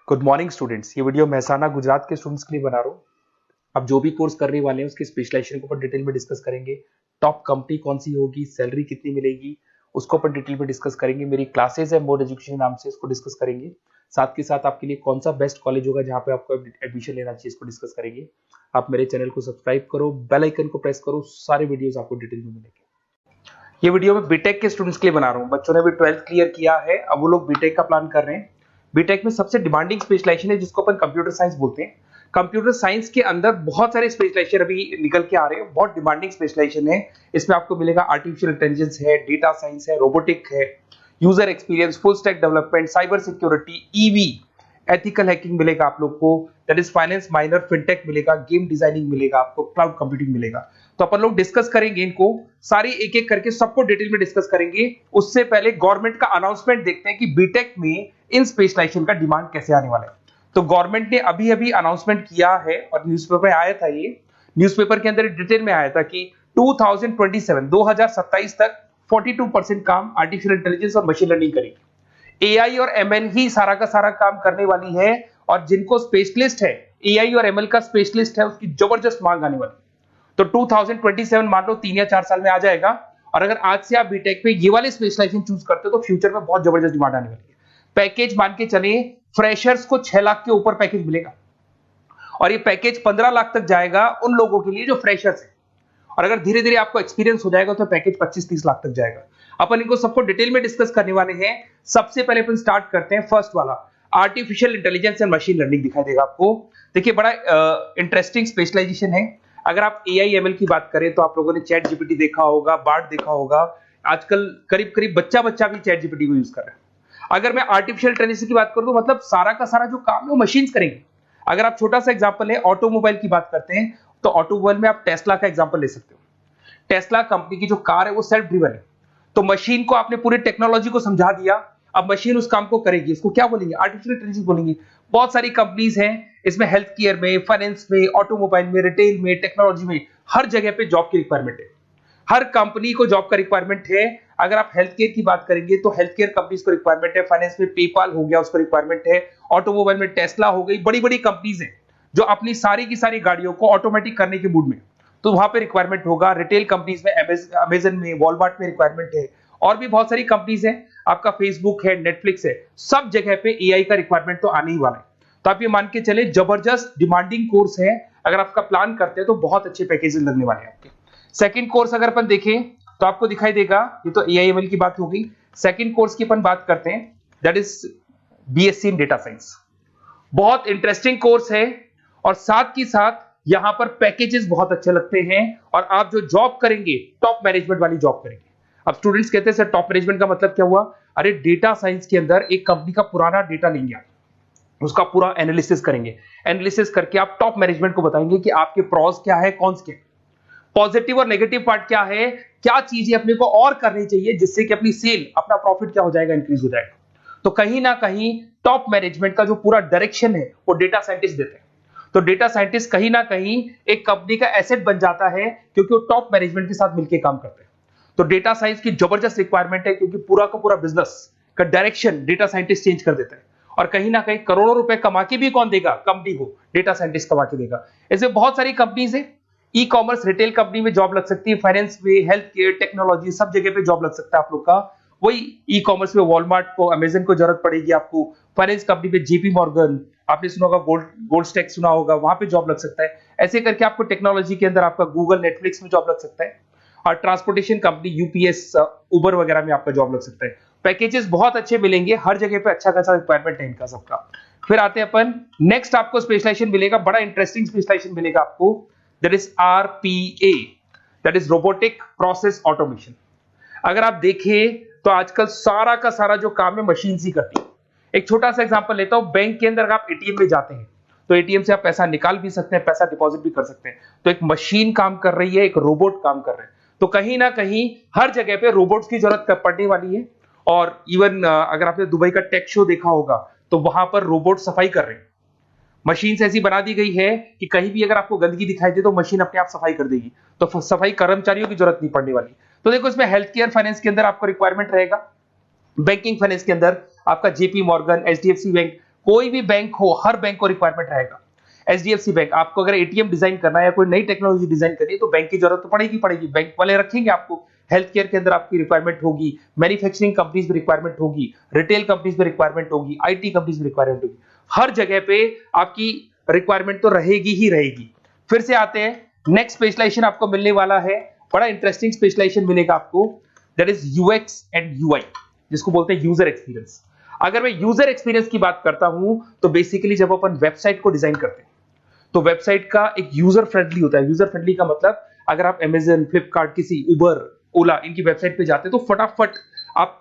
Good morning students. ये video Mehsana Gujarat के students के लिए बना रहा हूँ। आप जो भी कोर्स करने वाले हैं उसके स्पेशलाइजेशन के ऊपर डिटेल में डिस्कस करेंगे। टॉप कंपनी कौन सी होगी, सैलरी कितनी मिलेगी, उसको अपन डिटेल में डिस्कस करेंगे। मेरी क्लासेस है मोड एजुकेशन नाम से, इसको डिस्कस करेंगे। साथ के साथ आपके लिए कौन सा बेस्ट कॉलेज होगा जहाँ पे आपको एडमिशन लेना चाहिए, इसको डिस्कस करेंगे। आप मेरे चैनल को सब्सक्राइब करो, बेल आइकन को प्रेस करो, सारे वीडियोस आपको डिटेल में मिलेंगे। ये वीडियो मैं बीटेक के स्टूडेंट्स के लिए बना रहा हूँ। बच्चों ने अभी 12th क्लियर किया है, अब वो लोग बीटेक का प्लान कर रहे हैं। बीटेक में सबसे डिमांडिंग स्पेशलाइजेशन है जिसको अपन कंप्यूटर साइंस बोलते हैं। कंप्यूटर साइंस के अंदर बहुत सारे स्पेशलाइजेशन अभी निकल के आ रहे हैं, बहुत डिमांडिंग स्पेशलाइजेशन है। इसमें आपको मिलेगा आर्टिफिशियल इंटेलिजेंस है, डेटा साइंस है, रोबोटिक है, user experience, full stack development, cyber security, EV, ethical hacking मिलेगा आप लोग को, that is finance minor, fintech मिलेगा, गेम डिजाइनिंग मिलेगा आपको, क्लाउड कंप्यूटिंग मिलेगा। तो अपन लोग डिस्कस करेंगे इनको सारी एक एक करके, सबको डिटेल में डिस्कस करेंगे। उससे पहले गवर्नमेंट का अनाउंसमेंट देखते हैं कि बीटेक में इन स्पेशलाइजेशन का डिमांड कैसे आने वाला है। तो गवर्नमेंट ने अभी अभी अनाउंसमेंट किया है और न्यूज़पेपर में आया था, ये न्यूज़पेपर के अंदर डिटेल में आया था कि 2027 तक 42% काम आर्टिफिशियल इंटेलिजेंस और मशीन लर्निंग करेगी। एआई और एमएल ही सारा का सारा काम करने वाली है, और जिनको स्पेशलिस्ट है, एआई और एमएल का स्पेशलिस्ट है, उसकी जबरदस्त मांग आने वाली है। तो 2027 मान लो 3 या 4 साल में आ जाएगा। और अगर आज से आप बीटेक पे ये वाले स्पेशलाइजेशन चूज करते हो तो फ्यूचर में बहुत जबरदस्त डिमांड आने वाली है। पैकेज मान के चले, फ्रेशर्स को 6 लाख के ऊपर पैकेज मिलेगा, और ये पैकेज 15 लाख तक जाएगा उन लोगों के लिए जो फ्रेशर्स है। और अगर धीरे धीरे आपको एक्सपीरियंस हो जाएगा तो पैकेज 25-30 लाख तक जाएगा। अपन इनको सबको डिटेल में डिस्कस करने वाले हैं। सबसे पहले अपन स्टार्ट करते हैं फर्स्ट वाला, artificial intelligence and machine learning दिखाई देगा आपको। देखिए बड़ा इंटरेस्टिंग स्पेशलाइजेशन है। अगर आप एआई एमएल की बात करें तो आप लोगों ने चैट जीपीटी देखा होगा, बार्ड देखा होगा। आजकल करीब करीब बच्चा भी चैट जीपीटी को यूज कर रहा है। अगर मैं आर्टिफिशियल इंटेलिजेंस की बात करूं तो मतलब सारा का सारा जो काम है वो मशीन्स करेंगे। अगर आप छोटा सा एग्जांपल है, ऑटोमोबाइल की बात करते हैं तो ऑटोमोबाइल में आप टेस्ला का एग्जांपल ले सकते हो। टेस्ला कंपनी की जो कार है वो सेल्फ ड्रिवन है। तो मशीन को आपने पूरी टेक्नोलॉजी को समझा दिया, अब मशीन उस काम को करेगी। इसको क्या बोलेंगे? आर्टिफिशियल इंटेलिजेंस बोलेंगे। बहुत सारी कंपनीज हैं इसमें, हेल्थ केयर में, फाइनेंस में, ऑटोमोबाइल में, रिटेल में, टेक्नोलॉजी में, हर जगह पे जॉब की रिक्वायरमेंट है। हर कंपनी को जॉब का रिक्वायरमेंट है। अगर आप हेल्थ केयर की बात करेंगे तो हेल्थ केयर कंपनीज को रिक्वायरमेंट है, फाइनेंस में पेपाल हो गया उसको रिक्वायरमेंट है, ऑटोमोबाइल में टेस्ला हो गई, बड़ी बड़ी कंपनीज हैं जो अपनी सारी की सारी गाड़ियों को ऑटोमेटिक करने के मूड में, तो वहां पे रिक्वायरमेंट होगा। रिटेल कंपनीज में अमेजन में, वॉलमार्ट में रिक्वायरमेंट है, और भी बहुत सारी कंपनीज हैं, आपका फेसबुक है, नेटफ्लिक्स है, सब जगह पे एआई का रिक्वायरमेंट तो आने ही वाला है। तो आप ये मान के चले जबरदस्त डिमांडिंग कोर्स है। अगर आपका प्लान करते हैं तो बहुत अच्छे पैकेजेस लगने वाले हैं आपके। सेकंड कोर्स अगर अपन देखें तो आपको दिखाई देगा, ये तो एआई एमएल की बात हो गई। सेकंड कोर्स की अपन बात करते हैं, that is BSc in data science. बहुत इंटरेस्टिंग कोर्स है, और साथ ही साथ यहां पर पैकेजेस बहुत अच्छे लगते हैं, और आप जो जॉब करेंगे टॉप मैनेजमेंट वाली जॉब करेंगे। अब स्टूडेंट्स कहते हैं सर टॉप मैनेजमेंट का मतलब क्या हुआ? अरे डेटा साइंस के अंदर एक कंपनी का पुराना डेटा लेंगे आप, उसका पूरा एनालिसिस करेंगे, एनालिसिस करके आप टॉप मैनेजमेंट को बताएंगे कि आपके प्रॉस क्या है, कॉन्स क्या है, पॉजिटिव और नेगेटिव पार्ट क्या है, क्या चीजें अपने को और करनी चाहिए जिससे कि अपनी सेल, अपना प्रॉफिट क्या हो जाएगा, इंक्रीज हो जाएगा। तो कहीं ना कहीं टॉप मैनेजमेंट का जो पूरा डायरेक्शन है वो डेटा साइंटिस्ट देते हैं। तो डेटा साइंटिस्ट कहीं ना कहीं एक कंपनी का एसेट बन जाता है, क्योंकि वो टॉप मैनेजमेंट के साथ मिलकर काम करते हैं। तो डेटा साइंस की जबरदस्त रिक्वायरमेंट है, क्योंकि पूरा का पूरा बिजनेस का डायरेक्शन डेटा साइंटिस्ट चेंज कर देता है। और कहीं ना कहीं करोड़ों रुपए कमा के भी कौन देगा? कंपनी को डेटा साइंटिस्ट कमा के देगा। ऐसे बहुत सारी कंपनीज है, ई कॉमर्स रिटेल कंपनी में जॉब लग सकती है, फाइनेंस में, हेल्थ केयर, टेक्नोलॉजी, सब जगह पे जॉब लग सकता है आप लोग का। वही ई कॉमर्स में वॉलमार्ट को, अमेजन को जरूरत पड़ेगी आपको। फाइनेंस कंपनी पे जेपी मॉर्गन, आपने सुना होगा, गोल्ड स्टैक सुना होगा, वहां पे जॉब लग सकता है। ऐसे करके आपको टेक्नोलॉजी के अंदर आपका गूगल, नेटफ्लिक्स में जॉब लग सकता है। और ट्रांसपोर्टेशन कंपनी यूपीएस, उबर वगैरह में आपका जॉब लग सकता है। पैकेजेस बहुत अच्छे मिलेंगे, हर जगह पे अच्छा खासा रिक्वायरमेंट है इनका सबका। फिर आते हैं अपन नेक्स्ट, आपको स्पेशलाइजेशन मिलेगा, बड़ा इंटरेस्टिंग स्पेशलाइजेशन मिलेगा आपको, that is RPA, that is robotic process automation. अगर आप देखें तो आजकल सारा का सारा जो काम है मशीन ही करती है। एक छोटा सा एग्जांपल लेता हूं, बैंक के अंदर आप एटीएम में जाते हैं तो एटीएम से आप पैसा निकाल भी सकते हैं, पैसा डिपॉजिट भी कर सकते हैं। तो एक मशीन काम कर रही है, एक रोबोट काम कर रहे हैं। तो कहीं ना कहीं हर जगह पे रोबोट्स की जरूरत पड़ने वाली है। और इवन अगर आपने दुबई का टेक शो देखा होगा तो वहां पर रोबोट सफाई कर रहे हैं। मशीन ऐसी बना दी गई है कि कहीं भी अगर आपको गंदगी दिखाई दे तो मशीन अपने आप सफाई कर देगी, तो सफाई कर्मचारियों की जरूरत नहीं पड़ने वाली। तो देखो इसमें हेल्थ केयर फाइनेंस के अंदर आपको रिक्वायरमेंट रहेगा, बैंकिंग फाइनेंस के अंदर आपका जेपी मॉर्गन, एचडीएफसी बैंक, कोई भी बैंक हो, हर बैंक को रिक्वायरमेंट रहेगा। एचडीएफसी बैंक, आपको अगर एटीएम डिजाइन करना है या कोई नई टेक्नोलॉजी डिजाइन करनी है तो बैंक की जरूरत तो पड़ेगी, बैंक वाले रखेंगे आपको। हेल्थ केयर के अंदर आपकी रिक्वायरमेंट होगी, मैन्युफैक्चरिंग कंपनीज में रिक्वायरमेंट होगी, रिटेल कंपनीज में रिक्वायरमेंट होगी, आईटी कंपनीज में रिक्वायरमेंट होगी। हर जगह पे आपकी रिक्वायरमेंट तो रहेगी ही रहेगी। फिर से आते हैं, नेक्स्ट स्पेशलाइजेशन आपको मिलने वाला है, बड़ा इंटरेस्टिंग स्पेशलाइजेशन मिलेगा आपको, that is UX and UI, जिसको बोलते हैं यूजर एक्सपीरियंस। अगर मैं यूजर एक्सपीरियंस की बात करता हूं तो बेसिकली जब अपन वेबसाइट को डिजाइन करते हैं तो वेबसाइट का एक यूजर फ्रेंडली होता है। यूजर फ्रेंडली का मतलब अगर आप अमेजन, फ्लिपकार्ट, किसी उबर, ओला, इनकी वेबसाइट पे जाते हो तो फटाफट आप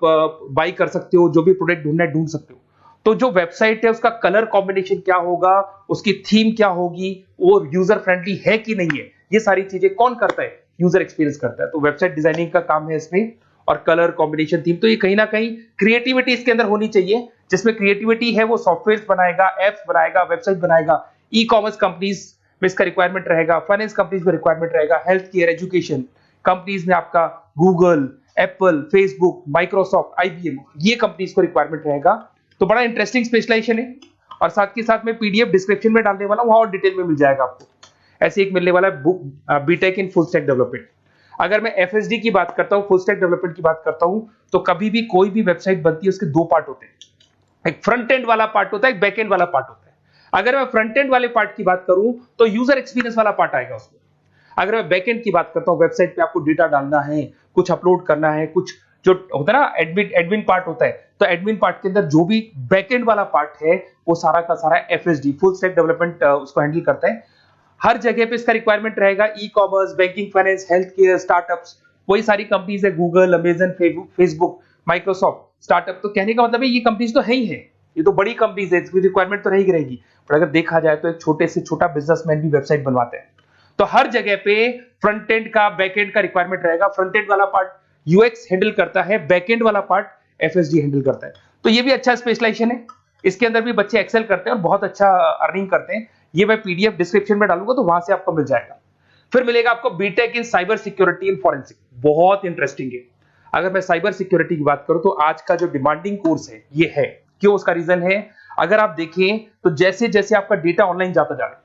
बाई कर सकते हो, जो भी प्रोडक्ट ढूंढना है ढूंढ सकते हो। तो जो वेबसाइट है उसका कलर कॉम्बिनेशन क्या होगा, उसकी थीम क्या होगी, वो यूजर फ्रेंडली है कि नहीं है, ये सारी चीजें कौन करता है, यूजर एक्सपीरियंस करता है। तो वेबसाइट डिजाइनिंग का काम है इसमें, और कलर कॉम्बिनेशन, थीम, तो ये कहीं ना कहीं क्रिएटिविटी इसके अंदर होनी चाहिए। जिसमें क्रिएटिविटी है वो सॉफ्टवेयर बनाएगा, एप्स बनाएगा, वेबसाइट बनाएगा। ई कॉमर्स कंपनीज में इसका रिक्वायरमेंट रहेगा, फाइनेंस कंपनीज में रिक्वायरमेंट रहेगा, हेल्थ केयर, एजुकेशन कंपनीज में आपका Google, Apple, Facebook, Microsoft, IBM, ये कंपनीज को रिक्वायरमेंट रहेगा। तो बड़ा इंटरेस्टिंग स्पेशलाइजेशन है, और साथ के साथ में पीडीएफ डिस्क्रिप्शन में डालने वाला हूं, वहां और डिटेल में मिल जाएगा आपको। ऐसे एक मिलने वाला है book, BTech in full stack development. अगर मैं एफएसडी की बात करता हूं, फुल स्टैक डेवलपमेंट की बात करता हूं, तो कभी भी कोई भी वेबसाइट बनती है उसके दो पार्ट होते हैं, एक फ्रंट एंड वाला पार्ट होता है, एक बैक एंड वाला पार्ट होता है। अगर मैं फ्रंट एंड वाले पार्ट की बात करूं तो यूजर एक्सपीरियंस वाला पार्ट आएगा उसमें। अगर मैं बैक एंड की बात करता हूं, वेबसाइट पे आपको डेटा डालना है, कुछ अपलोड करना है, कुछ जो होता है ना एडमिन पार्ट होता है, तो एडमिन पार्ट के अंदर जो भी बैक एंड वाला पार्ट है वो सारा का सारा एफएसडी, फुल स्टैक डेवलपमेंट, उसको हैंडल करता है। हर जगह पे इसका रिक्वायरमेंट रहेगा। E commerce, banking, finance, health care, startups, वही सारी कंपनीज है, Google, Amazon, Facebook, Microsoft, startup. तो कहने का मतलब है ये कंपनीज तो है ही है, ये तो बड़ी कंपनीज है, इसकी रिक्वायरमेंट तो रहेगी। पर अगर देखा जाए तो एक छोटे से छोटा बिजनेसमैन भी वेबसाइट बनवाते हैं। तो हर जगह पे फ्रंट एंड का, बैक एंड का रिक्वायरमेंट रहेगा। फ्रंट एंड वाला पार्ट यूएक्स हैंडल करता है, बैक एंड वाला पार्ट एफएसडी हैंडल करता है। तो ये भी अच्छा स्पेशलाइजेशन है, इसके अंदर भी बच्चे एक्सेल करते हैं और बहुत अच्छा अर्निंग करते हैं। ये मैं पीडीएफ डिस्क्रिप्शन में डालूंगा तो वहां से आपको मिल जाएगा। फिर मिलेगा आपको BTech in cyber security and forensic, बहुत इंटरेस्टिंग है। अगर मैं साइबर सिक्योरिटी की बात करूं तो आज का जो डिमांडिंग कोर्स है ये है, क्यों, उसका रीजन है, अगर आप देखें तो जैसे जैसे आपका डेटा ऑनलाइन जाता जा रहा है,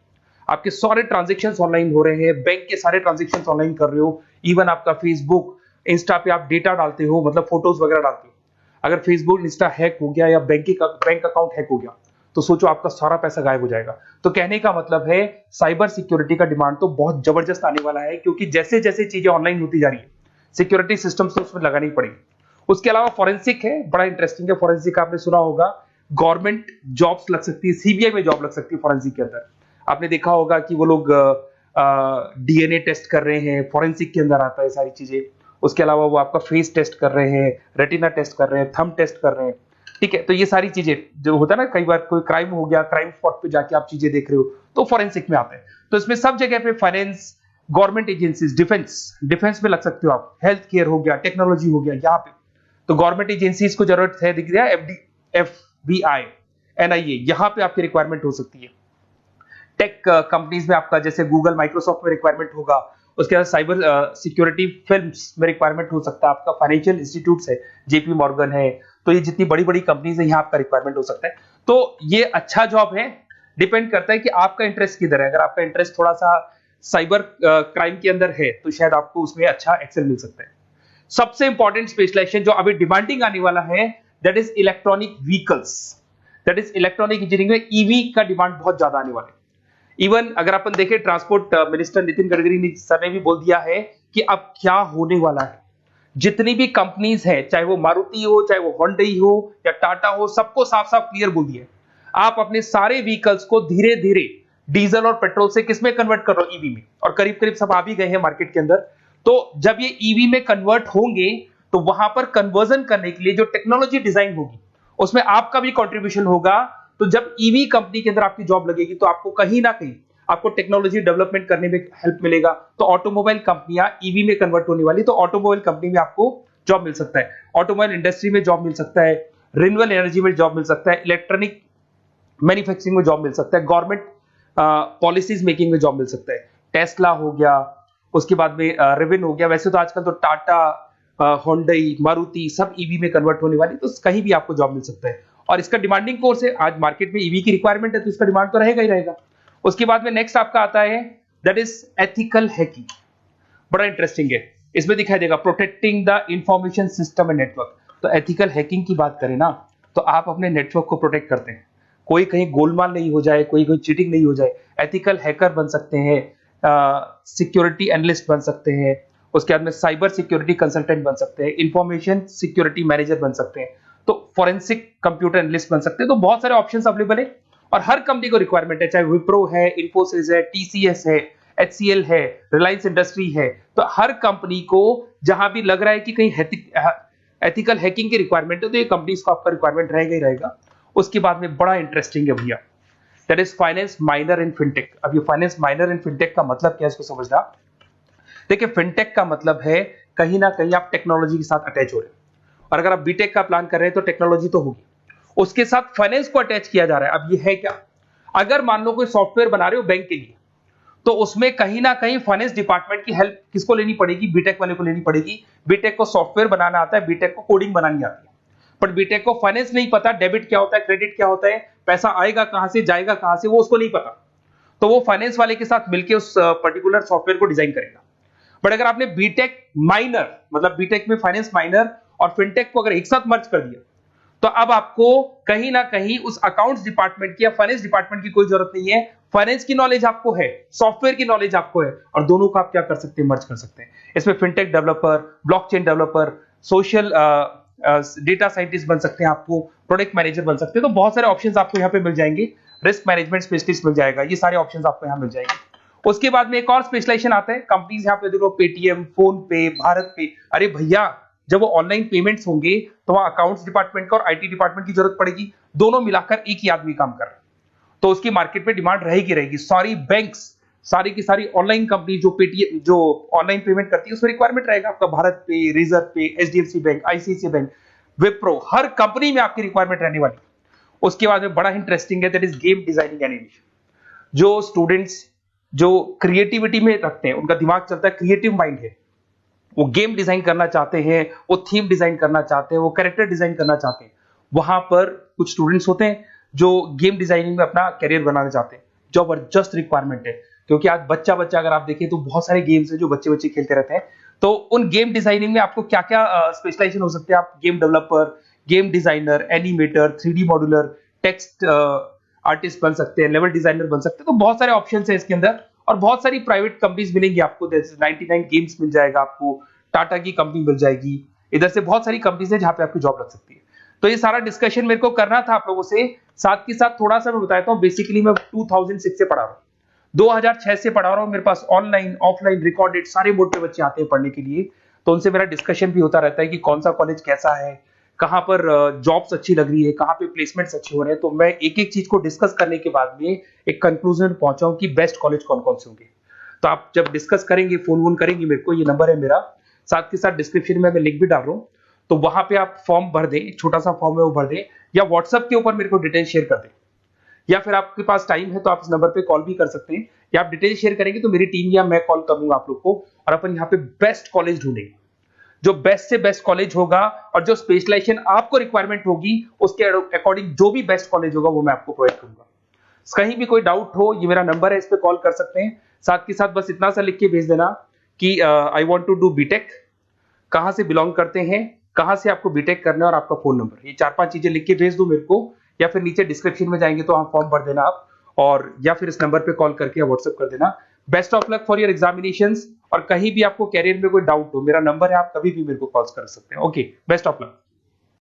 आपके सारे ट्रांजेक्शन्स ऑनलाइन हो रहे हैं, बैंक के सारे ट्रांजेक्शन्स ऑनलाइन कर रहे हो, इवन आपका फेसबुक, इंस्टा पे आप डेटा डालते हो, मतलब फोटोज वगैरह डालते हो। अगर फेसबुक, इंस्टा हैक हो गया या बैंक अकाउंट हैक हो गया तो सोचो आपका सारा पैसा गायब हो जाएगा। तो कहने का मतलब है साइबर सिक्योरिटी का डिमांड तो बहुत जबरदस्त आने वाला है, क्योंकि जैसे जैसे चीजें ऑनलाइन होती जा रही है सिक्योरिटी सिस्टम्स तो उसमें लगानी पड़ेगी। उसके अलावा फॉरेंसिक है, बड़ा इंटरेस्टिंग है। फॉरेंसिक आपने सुना होगा, गवर्नमेंट जॉब्स लग सकती है, सीबीआई में जॉब लग सकती है फॉरेंसिक के अंदर। आपने देखा होगा कि वो लोग डीएनए टेस्ट कर रहे हैं, फॉरेंसिक के अंदर आता है सारी चीजें। उसके अलावा वो आपका फेस टेस्ट कर रहे हैं, रेटिना टेस्ट कर रहे हैं, थंब टेस्ट कर रहे हैं, ठीक है। तो ये सारी चीजें जो होता है ना, कई बार कोई क्राइम हो गया, क्राइम स्पॉट पे जाके आप चीजें देख रहे हो तो फॉरेंसिक में आता है। तो इसमें सब जगह पे फाइनेंस, गवर्नमेंट एजेंसीज, डिफेंस में लग सकते हो आप, हेल्थ केयर हो गया, टेक्नोलॉजी हो गया, यहाँ पे तो गवर्नमेंट एजेंसीज को जरूरत है, दिख रहा है, एफबीआई, एनआईए, यहाँ पे आपकी रिक्वायरमेंट हो सकती है। टेक कंपनीज में आपका जैसे गूगल, माइक्रोसॉफ्ट में रिक्वायरमेंट होगा। उसके बाद साइबर सिक्योरिटी फिल्म्स में रिक्वायरमेंट हो सकता है आपका, फाइनेंशियल इंस्टीट्यूट्स है, जेपी मॉर्गन है, तो ये जितनी बड़ी बड़ी कंपनीज है यहाँ आपका रिक्वायरमेंट हो सकता है। तो ये अच्छा जॉब है, डिपेंड करता है कि आपका इंटरेस्ट किधर है। अगर आपका इंटरेस्ट थोड़ा सा साइबर क्राइम के अंदर है तो शायद आपको उसमें अच्छा एक्सेल मिल सकता है। सबसे इंपॉर्टेंट स्पेशलाइजेशन जो अभी डिमांडिंग आने वाला है, that is electronic vehicles, that is electronic engineering में ईवी का डिमांड बहुत ज्यादा आने वाला है। इवन अगर अपन देखें, transport minister Nitin Gadkari sir ने भी बोल दिया है कि अब क्या होने वाला है, जितनी भी कंपनीज है, चाहे वो मारुति हो, चाहे वो होंडई हो या टाटा हो, सबको साफ साफ क्लियर बोल दिया, आप अपने सारे व्हीकल्स को धीरे धीरे डीजल और पेट्रोल से किसमें कन्वर्ट कर रहे हो, ईवी में। और करीब करीब सब आ भी गए हैं मार्केट के अंदर। तो जब ये ईवी में कन्वर्ट होंगे तो वहां पर कन्वर्जन करने के लिए जो टेक्नोलॉजी डिजाइन होगी उसमें आपका भी कंट्रीब्यूशन होगा। तो जब ईवी कंपनी के अंदर आपकी जॉब लगेगी तो आपको कहीं ना कहीं आपको टेक्नोलॉजी डेवलपमेंट करने में हेल्प मिलेगा। तो ऑटोमोबाइल कंपनियां ईवी में कन्वर्ट होने वाली, तो ऑटोमोबाइल कंपनी में आपको जॉब मिल सकता है, ऑटोमोबाइल इंडस्ट्री में जॉब मिल सकता है, रिन्यूएबल एनर्जी में जॉब मिल सकता है, इलेक्ट्रॉनिक मैन्युफैक्चरिंग में जॉब मिल सकता है, गवर्नमेंट पॉलिसीज मेकिंग में जॉब मिल सकता है। टेस्ला हो गया, उसके बाद में रिविन हो गया। वैसे तो आजकल तो टाटा, होंडई, मारुति सब ईवी में कन्वर्ट होने वाली, तो कहीं भी आपको जॉब मिल सकता है। और इसका डिमांडिंग कोर्स है। आज मार्केट में ईवी की रिक्वायरमेंट है तो इसका डिमांड तो रहेगा ही रहेगा। उसके बाद में नेक्स्ट आपका आता है दैट इज एथिकल हैकिंग। बड़ा इंटरेस्टिंग है, इसमें दिखाई देगा protecting the information system and network. तो एथिकल हैकिंग की बात करें ना तो आप अपने नेटवर्क को प्रोटेक्ट करते हैं, कोई कहीं गोलमाल नहीं हो जाए, कोई चीटिंग नहीं हो जाए। एथिकल हैकर बन सकते हैं, सिक्योरिटी एनालिस्ट बन सकते हैं, उसके बाद में साइबर सिक्योरिटी कंसल्टेंट बन सकते हैं, इंफॉर्मेशन सिक्योरिटी मैनेजर बन सकते हैं, तो फॉरेंसिक कंप्यूटर एनालिस्ट बन सकते हैं। तो बहुत सारे ऑप्शंस अवेलेबल है और हर कंपनी को रिक्वायरमेंट है, चाहे विप्रो है, इन्फोसिस है, टीसीएस है, एचसीएल है, रिलायंस इंडस्ट्री है। तो हर कंपनी को जहां भी लग रहा है कि कहीं एथिकल हैकिंग की रिक्वायरमेंट है तो ये कंपनीज को आपका रिक्वायरमेंट रहेगा ही रहेगा। उसके बाद में बड़ा इंटरेस्टिंग है भैया, that is finance minor in fintech. अब ये फाइनेंस माइनर इन फिनटेक का मतलब क्या है इसको समझना। देखिए फिनटेक का मतलब है कहीं ना कहीं आप टेक्नोलॉजी के साथ अटैच हो रहे हैं, और अगर आप बीटेक का प्लान कर रहे हैं तो टेक्नोलॉजी तो होगी, उसके साथ फाइनेंस को अटैच किया जा रहा है। अब ये है क्या, अगर मान लो कोई सॉफ्टवेयर बना रहे हो बैंक के लिए तो उसमें कहीं ना कहीं फाइनेंस डिपार्टमेंट की हेल्प किसको लेनी पड़ेगी, बीटेक वाले को लेनी पड़ेगी। बीटेक को सॉफ्टवेयर बनाना आता है, बीटेक को कोडिंग बनानी आती है, बट बीटेक को फाइनेंस नहीं पता, डेबिट क्या होता है, क्रेडिट क्या होता है, पैसा आएगा कहां से जाएगा कहां से, वो उसको नहीं पता। तो वो फाइनेंस वाले के साथ मिलकर उस पर्टिकुलर सॉफ्टवेयर को डिजाइन करेगा। बट अगर आपने बीटेक माइनर मतलब बीटेक में फाइनेंस माइनर और फिनटेक को अगर एक साथ मर्ज कर दिया तो अब आपको कहीं ना कहीं उस अकाउंट्स डिपार्टमेंट की या फाइनेंस डिपार्टमेंट की कोई जरूरत नहीं है। फाइनेंस की नॉलेज आपको है, सॉफ्टवेयर की नॉलेज आपको है, और दोनों को आप क्या कर सकते हैं, मर्ज कर सकते हैं। इसमें fintech developer, blockchain developer, social data scientist बन सकते हैं, आपको प्रोडक्ट मैनेजर बन सकते हैं। तो बहुत सारे ऑप्शंस आपको यहाँ पे मिल जाएंगे, रिस्क मैनेजमेंट स्पेशलिस्ट मिल जाएगा, ये सारे ऑप्शंस आपको यहाँ मिल जाएंगे। उसके बाद में एक और स्पेशलाइजेशन आता है, कंपनीज यहाँ पे देखो पेटीएम, फोन पे, भारत पे। अरे भैया जब वो ऑनलाइन पेमेंट्स होंगे तो वहां अकाउंट्स डिपार्टमेंट का और आईटी डिपार्टमेंट की जरूरत पड़ेगी, दोनों मिलाकर एक ही आदमी काम कर रहा है, तो उसकी मार्केट में डिमांड रहेगी रहेगी। सारी बैंक्स, सारी की सारी ऑनलाइन कंपनी जो पेटीएम जो ऑनलाइन पेमेंट करती है उसमें रिक्वायरमेंट रहेगा आपका, भारत पे, Razorpay, HDFC bank, ICICI bank, Wipro, हर कंपनी में आपकी रिक्वायरमेंट रहने वाली। उसके बाद में बड़ा इंटरेस्टिंग है that is game designing animation. जो स्टूडेंट्स जो क्रिएटिविटी में रखते हैं, उनका दिमाग चलता है, क्रिएटिव माइंड है, वो गेम डिजाइन करना चाहते हैं, वो थीम डिजाइन करना चाहते हैं, वो कैरेक्टर डिजाइन करना चाहते हैं, वहां पर कुछ स्टूडेंट्स होते हैं जो गेम डिजाइनिंग में अपना करियर बनाना चाहते हैं। जबरदस्त रिक्वायरमेंट है, क्योंकि आज बच्चा बच्चा अगर आप देखें तो बहुत सारे गेम्स हैं जो बच्चे बच्चे खेलते रहते हैं। तो उन गेम डिजाइनिंग में आपको क्या क्या स्पेशलाइजेशन हो सकते हैं, आप game developer, game designer, animator, 3D modular, text artist बन सकते हैं, लेवल डिजाइनर बन सकते हैं। तो बहुत सारे ऑप्शंस हैं इसके अंदर, और बहुत सारी प्राइवेट कंपनीज मिलेंगी आपको, जैसे 99 गेम्स मिल जाएगा आपको, टाटा की कंपनी मिल जाएगी, इधर से बहुत सारी कंपनीज है जहां पे आपकी जॉब लग सकती है। तो ये सारा डिस्कशन मेरे को करना था आप लोगों से, साथ के साथ थोड़ा सा मैं बताता हूँ। बेसिकली मैं 2006 से पढ़ा रहा हूँ, 2006 से पढ़ा रहा हूँ। मेरे पास ऑनलाइन ऑफलाइन रिकॉर्डेड सारे बोर्ड पे बच्चे आते हैं पढ़ने के लिए, तो उनसे मेरा डिस्कशन भी होता रहता है कि कौन सा कॉलेज कैसा है, कहाँ पर जॉब्स अच्छी लग रही है, कहाँ पे प्लेसमेंट्स अच्छे हो रहे हैं। तो मैं एक एक चीज को डिस्कस करने के बाद में एक कंक्लूजन पहुंचा हूं कि बेस्ट कॉलेज कौन कौन से होंगे। तो आप जब डिस्कस करेंगे, फोन वोन करेंगे मेरे को, ये नंबर है मेरा, साथ के साथ डिस्क्रिप्शन में मैं लिंक भी डाल रहा हूँ, तो वहां पे आप फॉर्म भर दें, छोटा सा फॉर्म है वो भर दें, या व्हाट्सएप के ऊपर मेरे को डिटेल शेयर कर दें, या फिर आपके पास टाइम है तो आप इस नंबर पे कॉल भी कर सकते हैं, या आप डिटेल शेयर करेंगे तो मेरी टीम या मैं कॉल करूंगा आप लोग को, और अपन यहाँ पे बेस्ट कॉलेज ढूंढेंगे, जो बेस्ट से बेस्ट कॉलेज होगा, और जो स्पेशलाइजेशन आपको रिक्वायरमेंट होगी उसके अकॉर्डिंग जो भी बेस्ट कॉलेज होगा वो मैं आपको प्रोवाइड करूंगा। कहीं भी कोई डाउट हो, ये मेरा नंबर है, इस पे कॉल कर सकते हैं। साथ के साथ बस इतना सा लिख के भेज देना कि I want to do BTech, कहां से बिलोंग करते हैं, कहां से आपको बीटेक करना है, और आपका फोन नंबर, ये 4-5 चीजें लिख के भेज दो मेरे को, या फिर नीचे डिस्क्रिप्शन में जाएंगे तो वहां फॉर्म भर देना आप, और या फिर इस नंबर पे कॉल करके या व्हाट्सएप कर देना। Best of luck for your examinations, और कहीं भी आपको कैरियर में कोई डाउट हो, मेरा नंबर है, आप कभी भी मेरे को कॉल कर सकते हैं। Okay, best of luck.